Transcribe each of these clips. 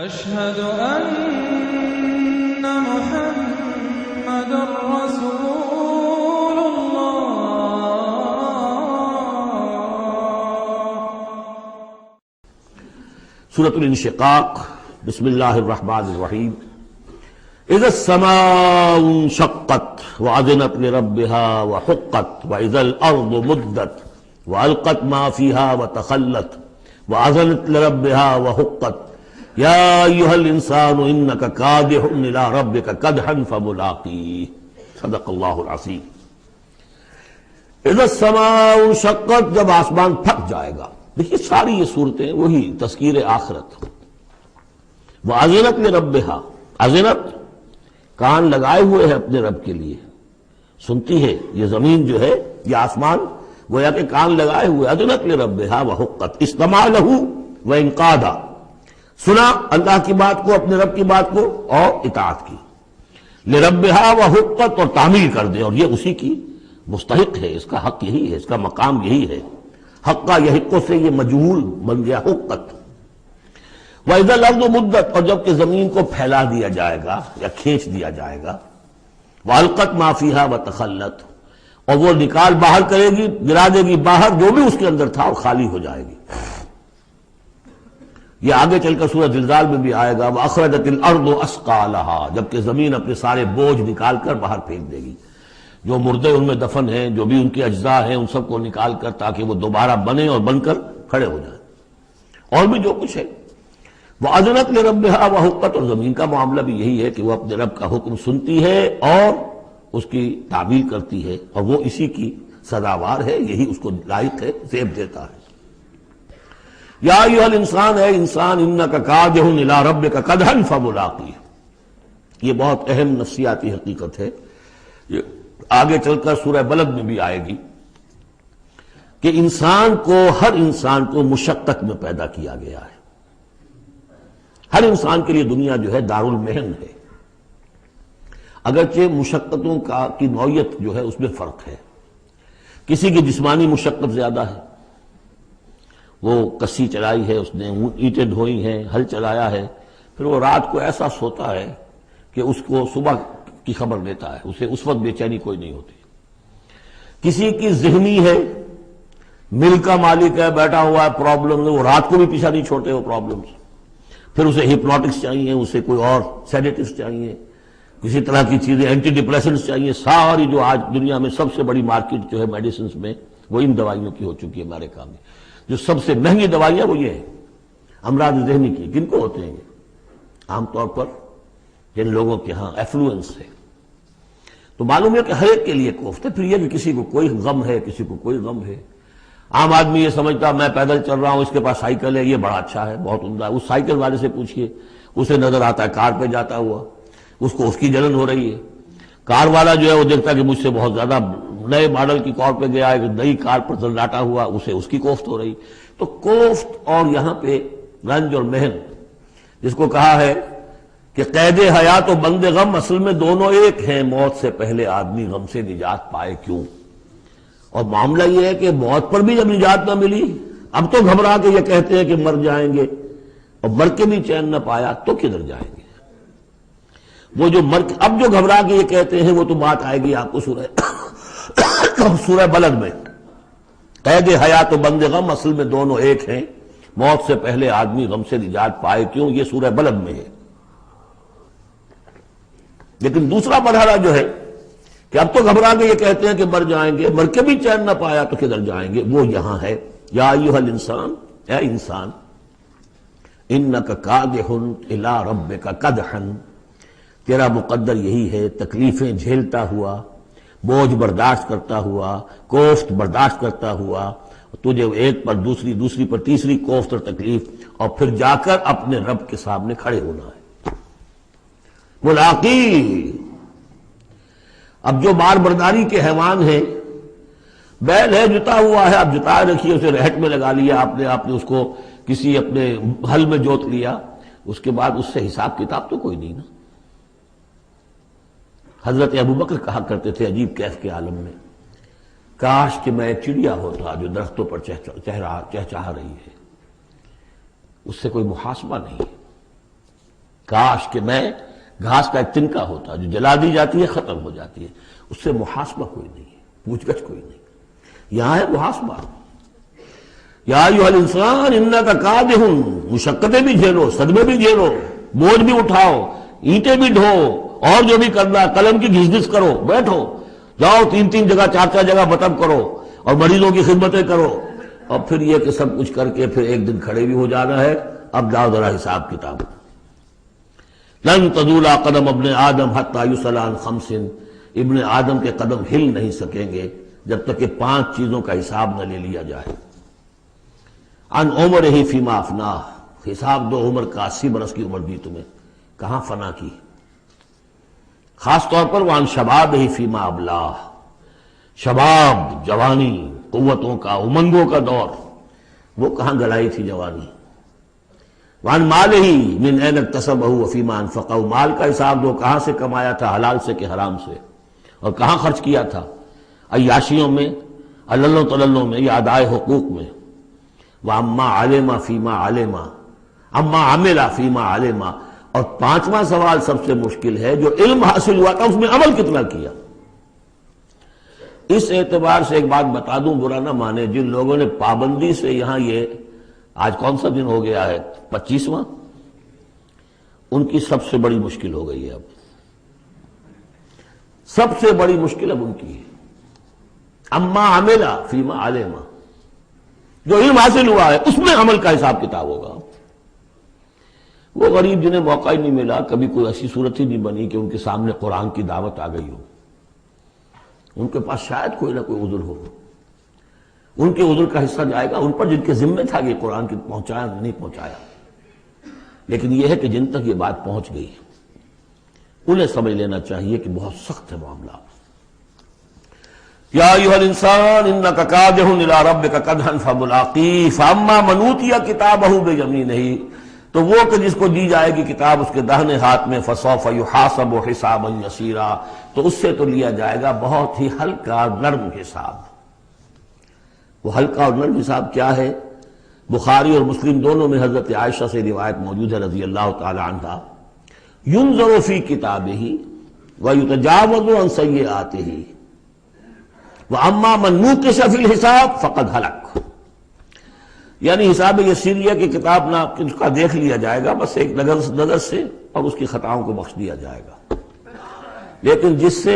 أشهد أن محمد رسول الله. سورة الانشقاق. بسم اللہ الرحمن الرحیم. اذا السماء انشقت وأذنت لربها وحقت وإذا الأرض مدت وألقت ما فيها وتخلت وأذنت لربها وحقت يا أيها الإنسان إنك كادح إلى ربك كدحا فملاقيه. صدق اللہ العظیم. اذا السماء انشقت، جب آسمان پھٹ جائے گا. دیکھیے ساری یہ صورتیں وہی تذکیر آخرت. وَأَذِنَتْ لِرَبِّهَا، اذنت کان لگائے ہوئے ہے اپنے رب کے لیے، سنتی ہے. یہ زمین جو ہے، یہ آسمان گویا کہ کان لگائے ہوئے. اذنت لربها وحقت، استمع له وانقاد، سنا اللہ کی بات کو، اپنے رب کی بات کو، اور اطاعت کی. لربها وحقت، اور تعمیل کر دے، اور یہ اسی کی مستحق ہے، اس کا حق یہی ہے، اس کا مقام یہی ہے. حقا یحق سے یہ مجہول بن گیا حقت. وَإِذَا الْأَرْضُ مُدَّتْ، اور جب کہ زمین کو پھیلا دیا جائے گا یا کھینچ دیا جائے گا. وَأَلْقَتْ مَا فِيهَا وَتَخَلَّتْ، اور وہ نکال باہر کرے گی، گرا دے گی باہر جو بھی اس کے اندر تھا، اور خالی ہو جائے گی. یہ آگے چل کر سورہ زلزال میں بھی آئے گا. وَأَخْرَجَتِ الْأَرْضُ أَثْقَالَهَا، جبکہ زمین اپنے سارے بوجھ نکال کر باہر پھینک دے گی. جو مردے ان میں دفن ہیں، جو بھی ان کے اجزاء ہیں، ان سب کو نکال کر، تاکہ وہ دوبارہ بنے اور بن کر کھڑے ہو جائیں. اور بھی جو کچھ ہے. وَأَذِنَتْ لِرَبِّهَا وَحُقَّتْ، اور زمین کا معاملہ بھی یہی ہے کہ وہ اپنے رب کا حکم سنتی ہے اور اس کی تعمیل کرتی ہے، اور وہ اسی کی سزاوار ہے، یہی اس کو لائق ہے، زیب دیتا ہے. یا ایھا الانسان، اے انسان، انک کادح الی ربک کدحا فملاقیہ. یہ بہت اہم نفسیاتی حقیقت ہے. یہ آگے چل کر سورہ بلد میں بھی آئے گی کہ انسان کو، ہر انسان کو مشقت میں پیدا کیا گیا ہے. ہر انسان کے لیے دنیا جو ہے دارالمحن ہے. اگرچہ مشقتوں کی نوعیت جو ہے اس میں فرق ہے. کسی کی جسمانی مشقت زیادہ ہے، وہ کسی چلائی ہے، اس نے اینٹیں ڈھوئی ہیں، ہل چلایا ہے، پھر وہ رات کو ایسا سوتا ہے کہ اس کو صبح کی خبر لیتا ہے، اسے اس وقت بے چینی کوئی نہیں ہوتی. کسی کی ذہنی ہے، مل کا مالک ہے، بیٹھا ہوا ہے، پرابلم ہے، وہ رات کو بھی پیچھا نہیں چھوڑتے وہ پرابلمز. پھر اسے ہپنوٹکس چاہیے، اسے کوئی اور سیڈیٹیوز چاہیے، کسی طرح کی چیزیں، اینٹی ڈپریسنٹس چاہیے. ساری جو آج دنیا میں سب سے بڑی مارکیٹ جو ہے میڈیسنز میں، وہ ان دوائیوں کی ہو چکی ہے امریکہ میں. جو سب سے مہنگی دوائیاں وہ یہ ہے امراض ذہنی کی. کن کو ہوتے ہیں یہ؟ عام طور پر جن لوگوں کے ہاں ایفلوئنس ہے. تو معلوم ہے کہ ہر ایک کے لیے کوفت ہے. پھر یہ کہ کسی کو کوئی غم ہے، کسی کو کوئی غم ہے. عام آدمی یہ سمجھتا میں پیدل چل رہا ہوں، اس کے پاس سائیکل ہے، یہ بڑا اچھا ہے، بہت عمدہ ہے. اس سائیکل والے سے پوچھئے، اسے نظر آتا ہے کار پہ جاتا ہوا، اس کو اس کی جلن ہو رہی ہے. کار والا جو ہے وہ دیکھتا ہے کہ مجھ سے بہت زیادہ نئے ماڈل کی کار پہ گیا ہے، نئی کار پر زلزلاتا ہوا، اسے اس کی کوفت ہو رہی. تو کوفت اور یہاں پہ رنج اور محن، جس کو کہا ہے کہ قید حیات و بند غم اصل میں دونوں ایک ہیں. موت سے پہلے آدمی غم سے نجات پائے کیوں؟ اور معاملہ یہ ہے کہ موت پر بھی جب نجات نہ ملی، اب تو گھبرا کے یہ کہتے ہیں کہ مر جائیں گے، اور مر کے بھی چین نہ پایا تو کدھر جائیں گے؟ وہ جو اب جو گھبرا کے یہ کہتے ہیں، وہ تو بات آئے گی آپ کو سورہ بلد میں. قید حیات و بند غم اصل میں دونوں ایک ہیں، موت سے پہلے آدمی غم سے نجات پائے کیوں، یہ سورہ بلد میں ہے. لیکن دوسرا مرحلہ جو ہے کہ اب تو گھبرا کے یہ کہتے ہیں کہ مر جائیں گے، مر کے بھی چین نہ پایا تو کدھر جائیں گے، وہ یہاں ہے. یا ایھا الانسان، اے انسان، انک کادح الی ربک کدحا، تیرا مقدر یہی ہے تکلیفیں جھیلتا ہوا، بوجھ برداشت کرتا ہوا، کوفت برداشت کرتا ہوا، تجھے ایک پر دوسری، دوسری پر تیسری کوفت اور تکلیف، اور پھر جا کر اپنے رب کے سامنے کھڑے ہونا ہے. ملاقی. اب جو بار برداری کے حیوان ہیں، بیل ہے جتا ہوا ہے، اب جتائے رکھیے، اسے رہٹ میں لگا لیا آپ نے اس کو کسی اپنے ہل میں جوت لیا، اس کے بعد اس سے حساب کتاب تو کوئی نہیں نا. حضرت ابوبکر کہا کرتے تھے عجیب کیف کے عالم میں، کاش کہ میں چڑیا ہوتا جو درختوں پر چہچہا رہی ہے، اس سے کوئی محاسبہ نہیں. کاش کہ میں گھاس کا ایک تنکا ہوتا جو جلا دی جاتی ہے ختم ہو جاتی ہے، اس سے محاسبہ کوئی نہیں ہے، پوچھ گچھ کوئی نہیں، یہاں ہے محاسبہ۔ یا ایھا الانسان انک کادح، مشقتیں بھی جھیلو، صدمے بھی جھیلو، بوجھ بھی اٹھاؤ، اینٹیں بھی ڈھو، اور جو بھی کرنا، قلم کی گھس گھس کرو، بیٹھو، جاؤ 3 جگہ 4 جگہ بطب کرو اور مریضوں کی خدمتیں کرو، اور پھر یہ کہ سب کچھ کر کے پھر ایک دن کھڑے بھی ہو جانا ہے، اب جاؤ ذرا حساب کتاب۔ لن تزول قدم ابن آدم حتی یسأل عن 5، ابن آدم کے قدم ہل نہیں سکیں گے جب تک کہ 5 چیزوں کا حساب نہ لے لیا جائے۔ عن عمرہ فیما افناہ، حساب دو عمر کا، 80 برس کی عمر دی تمہیں، کہاں فنا کی؟ خاص طور پر وعن شبابہ فیما ابلاہ، شباب، جوانی، قوتوں کا، امنگوں کا دور، وہ کہاں گلائی تھی جوانی۔ وعن مالہ من این اکتسبہ وفیما انفقہ، مال کا حساب دو، کہاں سے کمایا تھا، حلال سے کہ حرام سے، اور کہاں خرچ کیا تھا، عیاشیوں میں، عللوں تللوں میں، یا ادائے حقوق میں۔ وَأَمَّا عَلِمَ فِيمَا عَلِمَ، اما عمل فیما علم، اور 5واں سوال سب سے مشکل ہے، جو علم حاصل ہوا تھا اس میں عمل کتنا کیا۔ اس اعتبار سے ایک بات بتا دوں، برا نہ مانے، جن لوگوں نے پابندی سے یہاں یہ آج کون سا دن ہو گیا ہے، 25واں، ان کی سب سے بڑی مشکل ہو گئی ہے، اب سب سے بڑی مشکل اب ان کی ہے۔ اما عمل فیما علم، جو علم حاصل ہوا ہے اس میں عمل کا حساب کتاب ہوگا۔ وہ غریب جنہیں موقع ہی نہیں ملا، کبھی کوئی ایسی صورت ہی نہیں بنی کہ ان کے سامنے قرآن کی دعوت آ گئی ہو، ان کے پاس شاید کوئی نہ کوئی عذر ہو، ان کے عذر کا حصہ جائے گا ان پر جن کے ذمے تھا کہ قرآن کی پہنچایا نہیں پہنچایا۔ لیکن یہ ہے کہ جن تک یہ بات پہنچ گئی انہیں سمجھ لینا چاہیے کہ بہت سخت ہے معاملہ۔ یا ایھا الانسان انک کادح الی ربک کدحا فملاقیہ فاما من اوتی کتابہ بیمینہ، تو وہ کہ جس کو دی جائے گی کتاب اس کے داہنے ہاتھ میں، فسوف یحاسب حسابا یسیرا، تو اس سے تو لیا جائے گا بہت ہی ہلکا نرم حساب۔ وہ ہلکا اور نرم حساب کیا ہے؟ بخاری اور مسلم دونوں میں حضرت عائشہ سے روایت موجود ہے رضی اللہ تعالی عنہا، ینظر فی کتابہ ویتجاوز عن سیئاتہ وَأَمَّا مَن نُوقِشَ فِي الْحِسَابِ فَقَدْ هَلَكَ، یعنی حساب یسیریہ کی کتاب نہ اس کا دیکھ لیا جائے گا بس ایک نظر سے، اور اس کی خطاؤں کو بخش دیا جائے گا، لیکن جس سے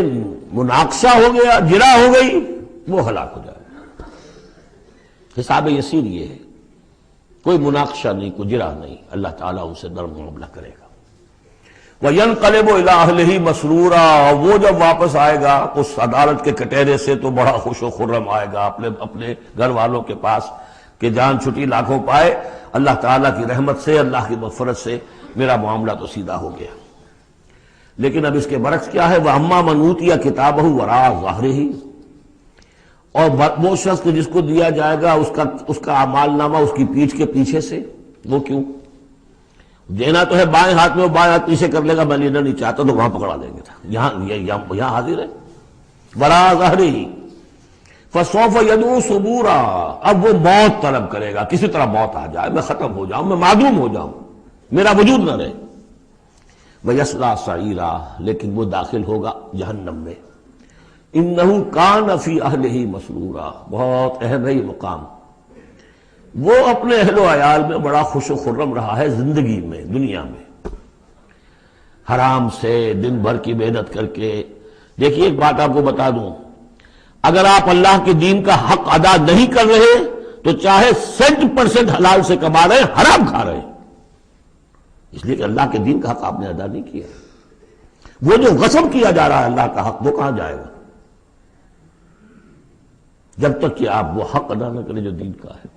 مناقشہ ہو گیا، جرا ہو گئی، وہ ہلاک ہو جائے گا۔ حساب یسیر یہ ہے، کوئی مناقشہ نہیں، کوئی جرا نہیں، اللہ تعالیٰ ان سے نرم معاملہ کرے گا۔ وَيَنْقَلِبُ إِلَىٰ أَهْلِهِ مَسْرُورًا، وہ جب واپس آئے گا اس عدالت کے کٹہرے سے تو بڑا خوش و خرم آئے گا اپنے گھر والوں کے پاس کہ جان چھٹی لاکھوں پائے، اللہ تعالیٰ کی رحمت سے، اللہ کی مغفرت سے میرا معاملہ تو سیدھا ہو گیا۔ لیکن اب اس کے برعکس کیا ہے، وَأَمَّا مَنْ أُوتِيَ كِتَابَهُ وَرَاءَ ظَهْرِهِ، اور وہ شخص جس کو دیا جائے گا اس کا اعمال نامہ اس کی پیٹھ کے پیچھے سے، وہ کیوں؟ دینا تو ہے بائیں ہاتھ میں، وہ بائیں ہاتھ پیچھے کر لے گا، میں لینا نہیں چاہتا تو وہاں پکڑا دیں گے، یہاں حاضر ہے، وَرَاءَ ظَهْرِهِ فَسَوْفَ يَدْعُو ثُبُورًا، اب وہ موت طلب کرے گا، کسی طرح موت آ جائے، میں ختم ہو جاؤں، میں معدوم ہو جاؤں، میرا وجود نہ رہے۔ وَيَصْلَىٰ سَعِيرًا، لیکن وہ داخل ہوگا جہنم میں۔ إِنَّهُ كَانَ فِي أَهْلِهِ مَسْرُورًا، بہت اہم ہے یہ مقام، وہ اپنے اہل و عیال میں بڑا خوش و خرم رہا ہے زندگی میں، دنیا میں، حرام سے دن بھر کی محنت کر کے۔ دیکھیے ایک بات آپ کو بتا دوں، اگر آپ اللہ کے دین کا حق ادا نہیں کر رہے تو چاہے 100% حلال سے کما رہے ہیں، حرام کھا رہے ہیں، اس لیے کہ اللہ کے دین کا حق آپ نے ادا نہیں کیا۔ وہ جو غصب کیا جا رہا ہے اللہ کا حق، وہ کہاں جائے گا جب تک کہ آپ وہ حق ادا نہ کریں جو دین کا ہے۔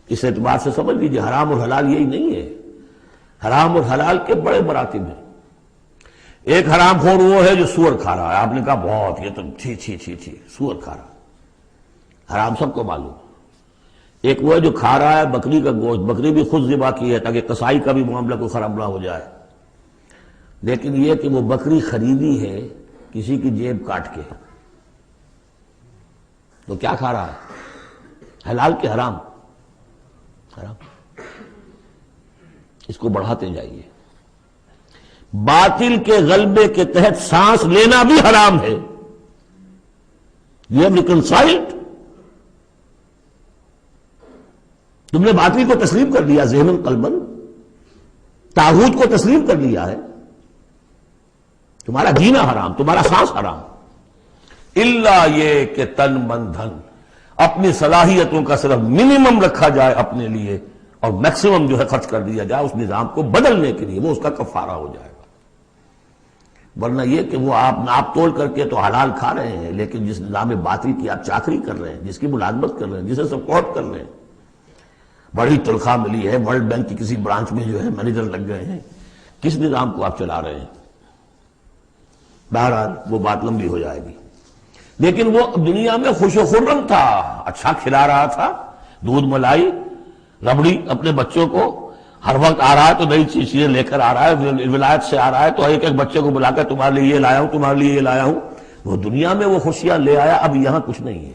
اس اعتبار سے سمجھ لیجیے حرام اور حلال یہی نہیں ہے، حرام اور حلال کے بڑے مراتب ہیں۔ ایک حرام خور وہ ہے جو سور کھا رہا ہے، آپ نے کہا بہت یہ تو چھی چھی چھی چھی سور کھا رہا ہے، حرام سب کو معلوم۔ ایک وہ ہے جو کھا رہا ہے بکری کا گوشت، بکری بھی خود ذبح کی ہے تاکہ قصائی کا بھی معاملہ کو خراب نہ ہو جائے، لیکن یہ کہ وہ بکری خریدی ہے کسی کی جیب کاٹ کے، تو کیا کھا رہا ہے، حلال کے حرام؟ حرام۔ اس کو بڑھاتے جائیے. باطل کے غلبے کے تحت سانس لینا بھی حرام ہے. یہ ریکنسائلڈ. تم نے باطل کو تسلیم کر لیا ذہناً قلباً، طاغوت کو تسلیم کر لیا ہے، تمہارا جینا حرام، تمہارا سانس حرام. الا یہ کہ تن من دھن، اپنی صلاحیتوں کا صرف منیمم رکھا جائے اپنے لیے اور میکسیمم جو ہے خرچ کر دیا جائے اس نظام کو بدلنے کے لیے، وہ اس کا کفارہ ہو جائے گا. ورنہ یہ کہ وہ آپ ناپ تول کر کے تو حلال کھا رہے ہیں، لیکن جس نظام باطل کی آپ چاکری کر رہے ہیں، جس کی ملازمت کر رہے ہیں، جسے سپورٹ کر رہے ہیں، بڑی تنخواہ ملی ہے، ورلڈ بینک کی کسی برانچ میں جو ہے مینیجر لگ گئے ہیں، کس نظام کو آپ چلا رہے ہیں؟ بہرحال وہ بات لمبی ہو جائے گی. لیکن وہ دنیا میں خوش و خرم تھا، اچھا کھلا رہا تھا، دودھ ملائی ربڑی اپنے بچوں کو، ہر وقت آ رہا ہے تو نئی چیزیں لے کر آ رہا ہے، ولایت سے آ رہا ہے تو ایک ایک بچے کو بلا کر تمہارے لیے یہ لایا ہوں، تمہارے لیے یہ لایا ہوں. وہ دنیا میں وہ خوشیاں لے آیا، اب یہاں کچھ نہیں ہے.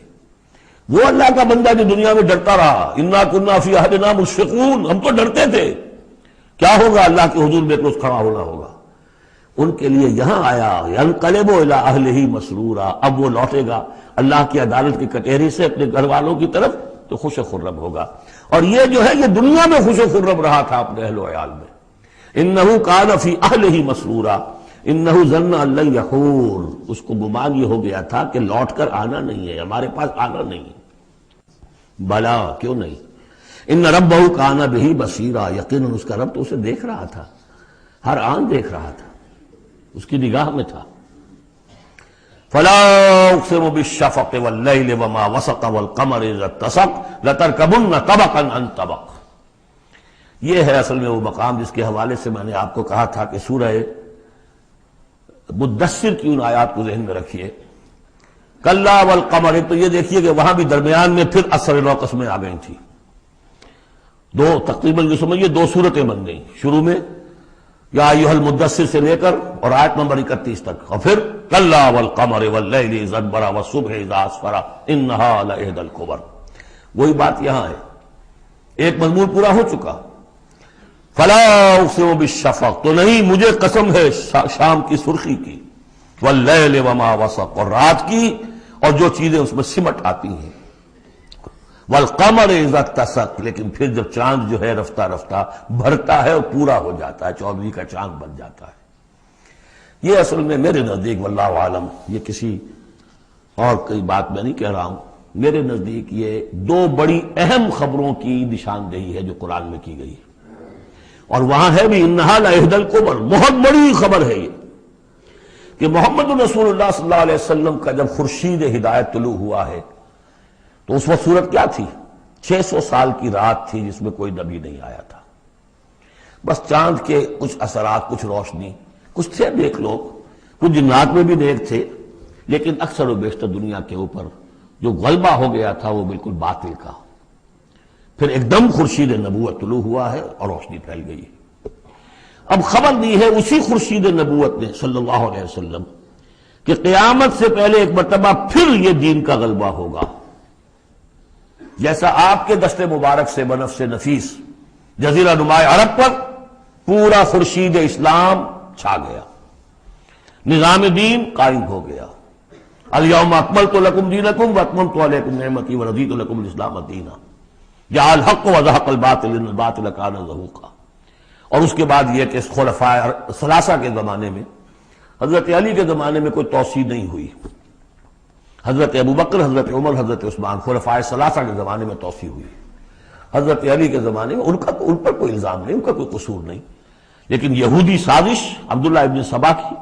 وہ اللہ کا بندہ جو دنیا میں ڈرتا رہا، انا کنا فی عہدنا مشفقون، ہم تو ڈرتے تھے کیا ہوگا، اللہ کے حضور میں روز کھڑا ہونا ہوگا. ان کے لیے یہاں آیا ینقلب الی اہلہ مسرورا، اب وہ لوٹے گا اللہ کی عدالت کی کٹہری سے اپنے گھر والوں کی طرف تو خوش و خرم ہوگا. اور یہ جو ہے یہ دنیا میں خوش و خرم رہا تھا اپنے اہل و عیال میں. انہ کان فی اہلہ مسرورا انہ ظن ان لن یحور، اس کو گمان یہ ہو گیا تھا کہ لوٹ کر آنا نہیں ہے، ہمارے پاس آنا نہیں ہے. بلا کیوں نہیں، ان ربہ کان بہ بصیرا، یقیناً اس کا رب تو اسے دیکھ رہا تھا، ہر آن دیکھ رہا تھا، اس کی نگاہ میں تھا. فلا اقسم بالشفق واللیل وما وسق والقمر اذا اتسق لترکبن طبقا عن طبق. یہ ہے اصل میں وہ مقام جس کے حوالے سے میں نے آپ کو کہا تھا کہ سورہ مدثر کی ان آیات کو ذہن میں رکھیے. کلا والقمر، تو یہ دیکھیے کہ وہاں بھی درمیان میں پھر اثر نو قسمیں آ گئی تھیں، دو تقریباً یہ سمجھیے دو صورتیں بن گئیں. شروع میں یا ایھا المدثر سے لے کر اور آیت نمبر 31 تک، اور پھر کلا والقمر واللیل اذ ادبر والصبح اذا اسفر انھا لإحدی الکبر. وہی بات یہاں ہے، ایک مضمون پورا ہو چکا. فلا اقسم بالشفق، تو نہیں مجھے قسم ہے شام کی سرخی کی، واللیل وما وسق، اور رات کی اور جو چیزیں اس میں سمٹ آتی ہیں، والقمر اذا اتسق، لیکن پھر جب چاند جو ہے رفتہ رفتہ بھرتا ہے اور پورا ہو جاتا ہے، 14ویں کا چاند بن جاتا ہے. یہ اصل میں میرے نزدیک واللہ عالم، یہ کسی اور کوئی بات میں نہیں کہہ رہا ہوں، میرے نزدیک یہ دو بڑی اہم خبروں کی نشاندہی ہے جو قرآن میں کی گئی ہے. اور وہاں ہے بھی انہا لإحدی الکبر، بہت بڑی خبر ہے یہ کہ محمد رسول اللہ صلی اللہ علیہ وسلم کا جب خورشید ہدایت طلوع ہوا ہے تو اس وقت صورت کیا تھی؟ 600 سال کی رات تھی جس میں کوئی نبی نہیں آیا تھا. بس چاند کے کچھ اثرات، کچھ روشنی، کچھ تھے نیک لوگ، کچھ جنات میں بھی نیک تھے، لیکن اکثر و بیشتر دنیا کے اوپر جو غلبہ ہو گیا تھا وہ بالکل باطل کا. پھر ایک دم خورشید نبوت طلوع ہوا ہے اور روشنی پھیل گئی. اب خبر دی ہے اسی خورشید نبوت نے صلی اللہ علیہ وسلم کہ قیامت سے پہلے ایک مرتبہ پھر یہ دین کا غلبہ ہوگا. جیسا آپ کے دست مبارک سے بنفس نفیس جزیرہ نمائے عرب پر پورا خورشید اسلام چھا گیا، نظام دین قائم ہو گیا. الیوم اکملت لکم دینکم واتممت علیکم نعمتی ورضیت لکم الاسلام دینا، جاء الحق وزهق الباطل ان الباطل کان زہوقا. اور اس کے بعد یہ کہ خلفاء ثلاثہ کے زمانے میں، حضرت علی کے زمانے میں کوئی توسیع نہیں ہوئی، حضرت ابوبکر، حضرت عمر، حضرت عثمان، خلفاء ثلاثہ کے زمانے میں توسیع ہوئی. حضرت علی کے زمانے میں ان پر کوئی الزام نہیں، ان کا کوئی قصور نہیں، لیکن یہودی سازش عبداللہ ابن سبا کی،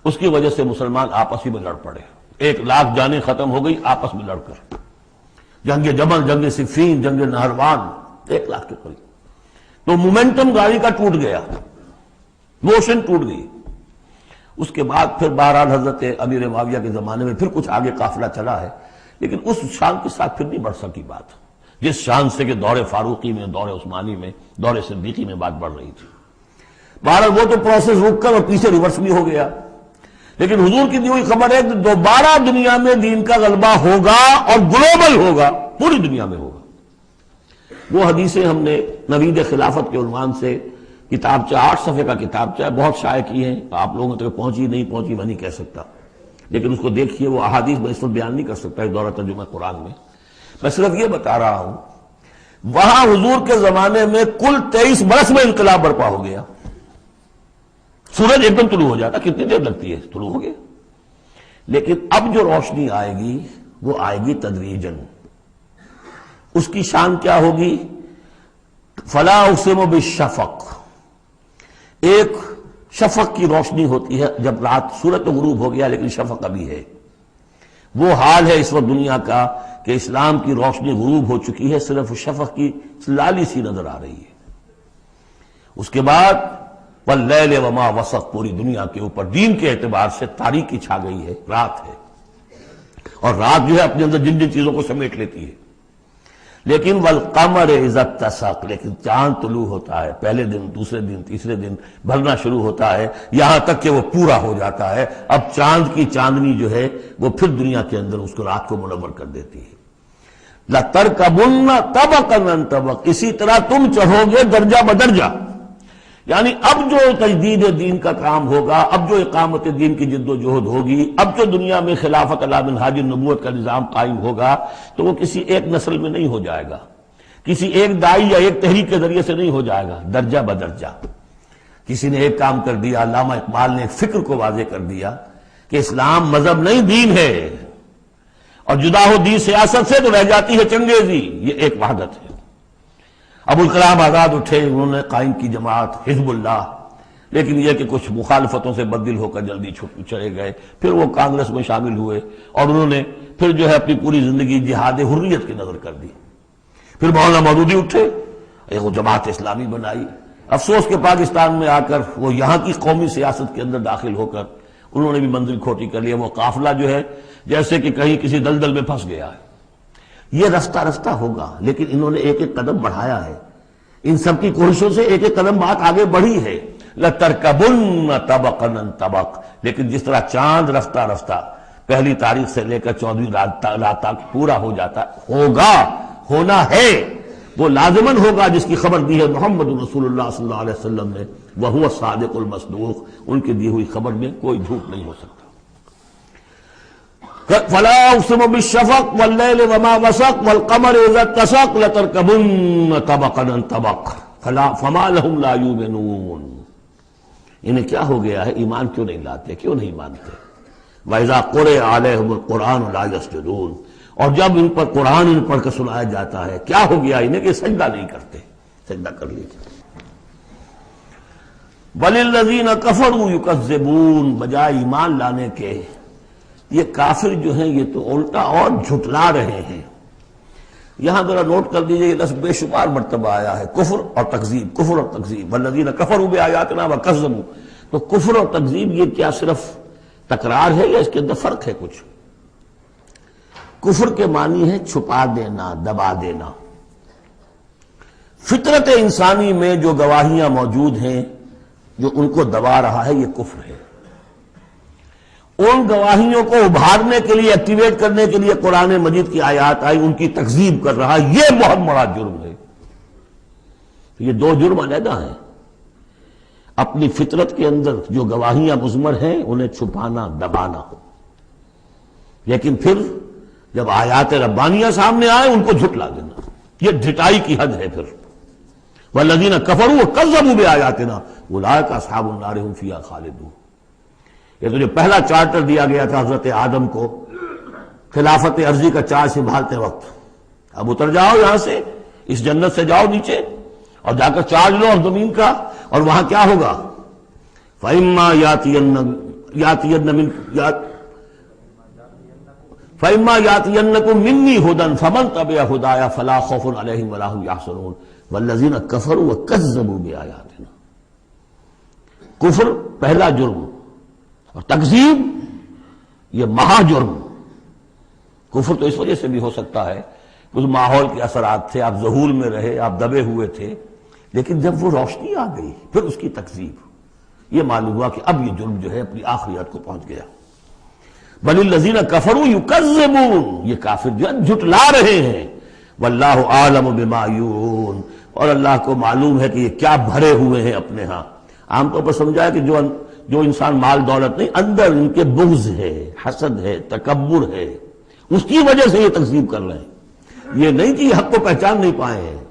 اس کی وجہ سے مسلمان آپس ہی میں لڑ پڑے. 1,00,000 جانیں ختم ہو گئی آپس میں لڑ کر. جنگ جمل، جنگ صفین، جنگ نہروان، 1,00,000 کے قریب. تو مومنٹم گاڑی کا ٹوٹ گیا، موشن ٹوٹ گئی. اس کے بعد پھر بہرحال حضرت امیر معاویہ کے زمانے میں پھر کچھ آگے قافلہ چلا ہے، لیکن اس شان کے ساتھ پھر نہیں بڑھ سکی بات، جس شان سے کہ دور فاروقی میں، دور عثمانی میں، دور صدیقی میں بات بڑھ رہی تھی. بہرحال وہ تو پروسیس رک کر اور پیچھے ریورس بھی ہو گیا. لیکن حضور کی دی ہوئی خبر ہے کہ دوبارہ دنیا میں دین کا غلبہ ہوگا اور گلوبل ہوگا، پوری دنیا میں ہوگا. وہ حدیثیں ہم نے نوید خلافت کے عنوان سے کتابچہ 8 صفحے کا کتابچہ ہے، بہت شائع کی ہیں، آپ لوگوں تک پہنچی نہیں پہنچی میں نہیں کہہ سکتا، لیکن اس کو دیکھیے، وہ احادیث میں اس وقت بیان نہیں کر سکتا اس دورہ ترجمہ قرآن میں صرف یہ بتا رہا ہوں وہاں حضور کے زمانے میں کل 23 برس میں انقلاب برپا ہو گیا. سورج ایک دم طلوع ہو جاتا، کتنی دیر لگتی ہے، طلوع ہو گیا. لیکن اب جو روشنی آئے گی وہ آئے گی تدریجاً. اس کی شان کیا ہوگی؟ فلا اقسم بالشفق، ایک شفق کی روشنی ہوتی ہے جب رات سورج تو غروب ہو گیا لیکن شفق ابھی ہے. وہ حال ہے اس وقت دنیا کا کہ اسلام کی روشنی غروب ہو چکی ہے، صرف شفق کی لالی سی نظر آ رہی ہے. اس کے بعد واللیل وما وسق، پوری دنیا کے اوپر دین کے اعتبار سے تاریکی چھا گئی ہے، رات ہے، اور رات جو ہے اپنے اندر جن جن چیزوں کو سمیٹ لیتی ہے. لیکن والقمر اذا اتسق، لیکن چاند طلوع ہوتا ہے، پہلے دن، دوسرے دن، تیسرے دن بھرنا شروع ہوتا ہے، یہاں تک کہ وہ پورا ہو جاتا ہے. اب چاند کی چاندنی جو ہے وہ پھر دنیا کے اندر اس کو رات کو منور کر دیتی ہے. لَتَرْكَبُنَّ طَبَقًا عَنْ طَبَقٍ، اسی طرح تم چڑھو گے درجہ بدرجہ. یعنی اب جو تجدید دین کا کام ہوگا، اب جو اقامت دین کی جد و جہد ہوگی، اب جو دنیا میں خلافت علی منہاج النبوت کا نظام قائم ہوگا تو وہ کسی ایک نسل میں نہیں ہو جائے گا، کسی ایک دائی یا ایک تحریک کے ذریعے سے نہیں ہو جائے گا، درجہ بدرجہ. کسی نے ایک کام کر دیا، علامہ اقبال نے فکر کو واضح کر دیا کہ اسلام مذہب نہیں دین ہے، اور جدا ہو دین سیاست سے تو رہ جاتی ہے چنگیزی. یہ ایک وحدت ہے. ابوالکلام آزاد اٹھے، انہوں نے قائم کی جماعت حزب اللہ، لیکن یہ کہ کچھ مخالفتوں سے بددل ہو کر جلدی چلے گئے. پھر وہ کانگریس میں شامل ہوئے اور انہوں نے پھر جو ہے اپنی پوری زندگی جہاد حریت کی نظر کر دی. پھر مولانا مودودی اٹھے، ایک وہ جماعت اسلامی بنائی. افسوس کہ پاکستان میں آ کر وہ یہاں کی قومی سیاست کے اندر داخل ہو کر انہوں نے بھی منزل کھوٹی کر لیا. وہ قافلہ جو ہے جیسے کہ کہیں کسی دلدل میں پھنس گیا ہے. یہ رفتہ رفتہ ہوگا، لیکن انہوں نے ایک ایک قدم بڑھایا ہے. ان سب کی کوششوں سے ایک ایک قدم بات آگے بڑھی ہے. لَتَرْكَبُنَّ طَبَقًا عَنْ طَبَقٍ، لیکن جس طرح چاند رفتہ رفتہ پہلی تاریخ سے لے کر 14ویں رات تک پورا ہو جاتا ہوگا، ہونا ہے، وہ لازماً ہوگا جس کی خبر دی ہے محمد رسول اللہ صلی اللہ علیہ وسلم نے. وَهُوَ الصَّادِقُ الْمَصْدُوقُ، ان کی دی ہوئی خبر میں کوئی جھوٹ نہیں ہو سکتا. فلا اقسم بالشفق واللیل وما وسق والقمر اذا اتسق لتركبن طبقا عن طبق فما لهم لا يؤمنون. انہیں کیا ہو گیا ہے، ایمان کیوں نہیں لاتے، کیوں نہیں مانتے؟ واذا قرئ علیہم القرآن لا يسجدون، اور جب ان پر قرآن ان پڑھ کر سنایا جاتا ہے کیا ہو گیا انہیں کہ سجدہ نہیں کرتے. سجدہ کر لیجیے. بل الذین کفروا یکذبون، بجائے ایمان لانے کے یہ کافر جو ہیں یہ تو الٹا اور جھٹلا رہے ہیں. یہاں ذرا نوٹ کر دیجئے، یہ لفظ بے شمار مرتبہ آیا ہے، کفر اور تکذیب، کفر اور تکذیب. والذین کفروا بآیاتنا وکذبوا، تو کفر اور تکذیب یہ کیا صرف تکرار ہے یا اس کے اندر فرق ہے کچھ؟ کفر کے معنی ہے چھپا دینا، دبا دینا. فطرت انسانی میں جو گواہیاں موجود ہیں جو ان کو دبا رہا ہے یہ کفر ہے. ان گواہیوں کو ابھارنے کے لیے، ایکٹیویٹ کرنے کے لیے قرآن مجید کی آیات آئی، ان کی تکذیب کر رہا، یہ بہت بڑا جرم ہے. یہ دو جرم علیحدہ ہیں. اپنی فطرت کے اندر جو گواہیاں مضمر ہیں انہیں چھپانا، دبانا، لیکن پھر جب آیات ربانیہ سامنے آئے ان کو جھٹلا دینا، یہ ڈھٹائی کی حد ہے. پھر والذین کفروا وکذبوا بآیاتنا اولئک اصحاب النار هم فیہا خالدون. یہ تو جو پہلا چارٹر دیا گیا تھا حضرت آدم کو خلافت عرضی کا چارج سنبھالتے وقت، اب اتر جاؤ یہاں سے، اس جنت سے جاؤ نیچے اور جا کر چارج لو اور زمین کا، اور وہاں کیا ہوگا؟ فَإِمَّا يَأْتِيَنَّكُم مِّنِّي هُدًى فَمَن تَبِعَ هُدَايَ فَلَا خَوْفٌ عَلَيْهِمْ وَلَا هُمْ يَحْزَنُونَ وَالَّذِينَ كَفَرُوا وَكَذَّبُوا بِآيَاتِنَا. کفر پہلا جرم اور تکذیب یہ مہا جرم. کفر تو اس وجہ سے بھی ہو سکتا ہے اس ماحول کے اثرات تھے، آپ ظہور میں رہے، آپ دبے ہوئے تھے، لیکن جب وہ روشنی آ گئی پھر اس کی تکذیب، یہ معلوم ہوا کہ اب یہ جرم جو ہے اپنی آخری حد کو پہنچ گیا. بل الذین کفروا یکذبون، یہ کافر جو ہے جھٹلا رہے ہیں. واللہ عالم بما یوعون، اور اللہ کو معلوم ہے کہ یہ کیا بھرے ہوئے ہیں اپنے ہاں۔ عام طور پر سمجھا ہے کہ جو انسان مال دولت نہیں، اندر ان کے بغض ہے، حسد ہے، تکبر ہے، اس کی وجہ سے یہ تکذیب کر رہے ہیں۔ یہ نہیں کہ یہ حق کو پہچان نہیں پائے ہیں،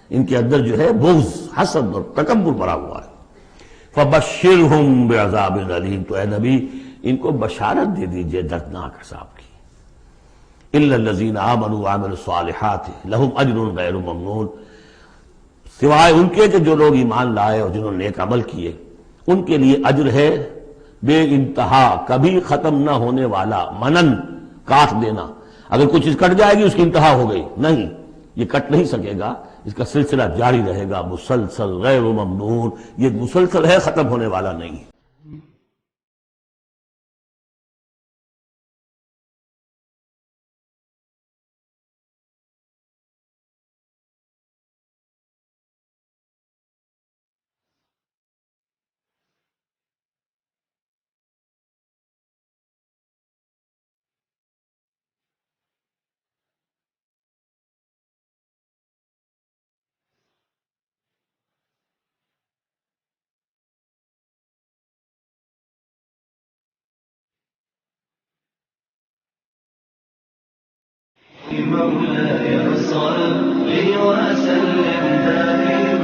ان کے اندر جو ہے بغض، حسد اور تکبر بھرا ہوا ہے۔ فَبَشِّرْهُم بِعَذَابٍ أَلِيمٍ، تو اے نبی ان کو بشارت دے دیجئے دردناک عذاب کی۔ إِلَّا الَّذِينَ آمَنُوا وَعَمِلُوا الصَّالِحَاتِ لَهُمْ أَجْرٌ غَيْرُ مَمْنُونٍ، سوائے ان کے کہ جو لوگ ایمان لائے اور جنہوں نے نیک عمل کیے، ان کے لیے اجر ہے بے انتہا، کبھی ختم نہ ہونے والا، منن کاٹ دینا۔ اگر کچھ چیز کٹ جائے گی اس کی انتہا ہو گئی، نہیں، یہ کٹ نہیں سکے گا، اس کا سلسلہ جاری رہے گا، مسلسل، غیر ممنون، یہ مسلسل ہے، ختم ہونے والا نہیں۔ مولاي صل وسلم دائما